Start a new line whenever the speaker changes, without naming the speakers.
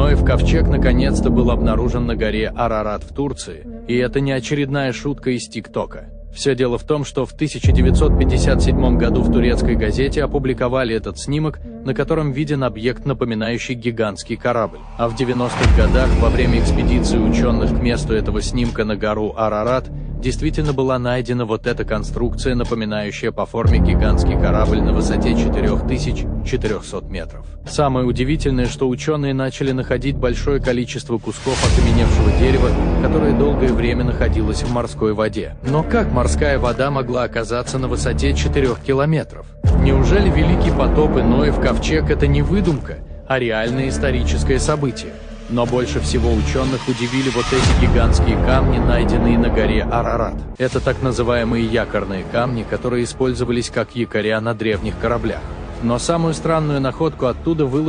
Ноев ковчег наконец-то был обнаружен на горе Арарат в Турции, и это не очередная шутка из ТикТока. Все дело в том, что в 1957 году в турецкой газете опубликовали этот снимок, на котором виден объект, напоминающий гигантский корабль. А в 90-х годах, во время экспедиции ученых к месту этого снимка на гору Арарат, действительно была найдена вот эта конструкция, напоминающая по форме гигантский корабль на высоте 4400 метров. Самое удивительное, что ученые начали находить большое количество кусков окаменевшего дерева, которое долгое время находилось в морской воде. Но как морская вода могла оказаться на высоте 4 километров? Неужели Великий потоп и Ноев ковчег — это не выдумка, а реальное историческое событие? Но больше всего ученых удивили вот эти гигантские камни, найденные на горе Арарат. Это так называемые якорные камни, которые использовались как якоря на древних кораблях. Но самую странную находку оттуда выложили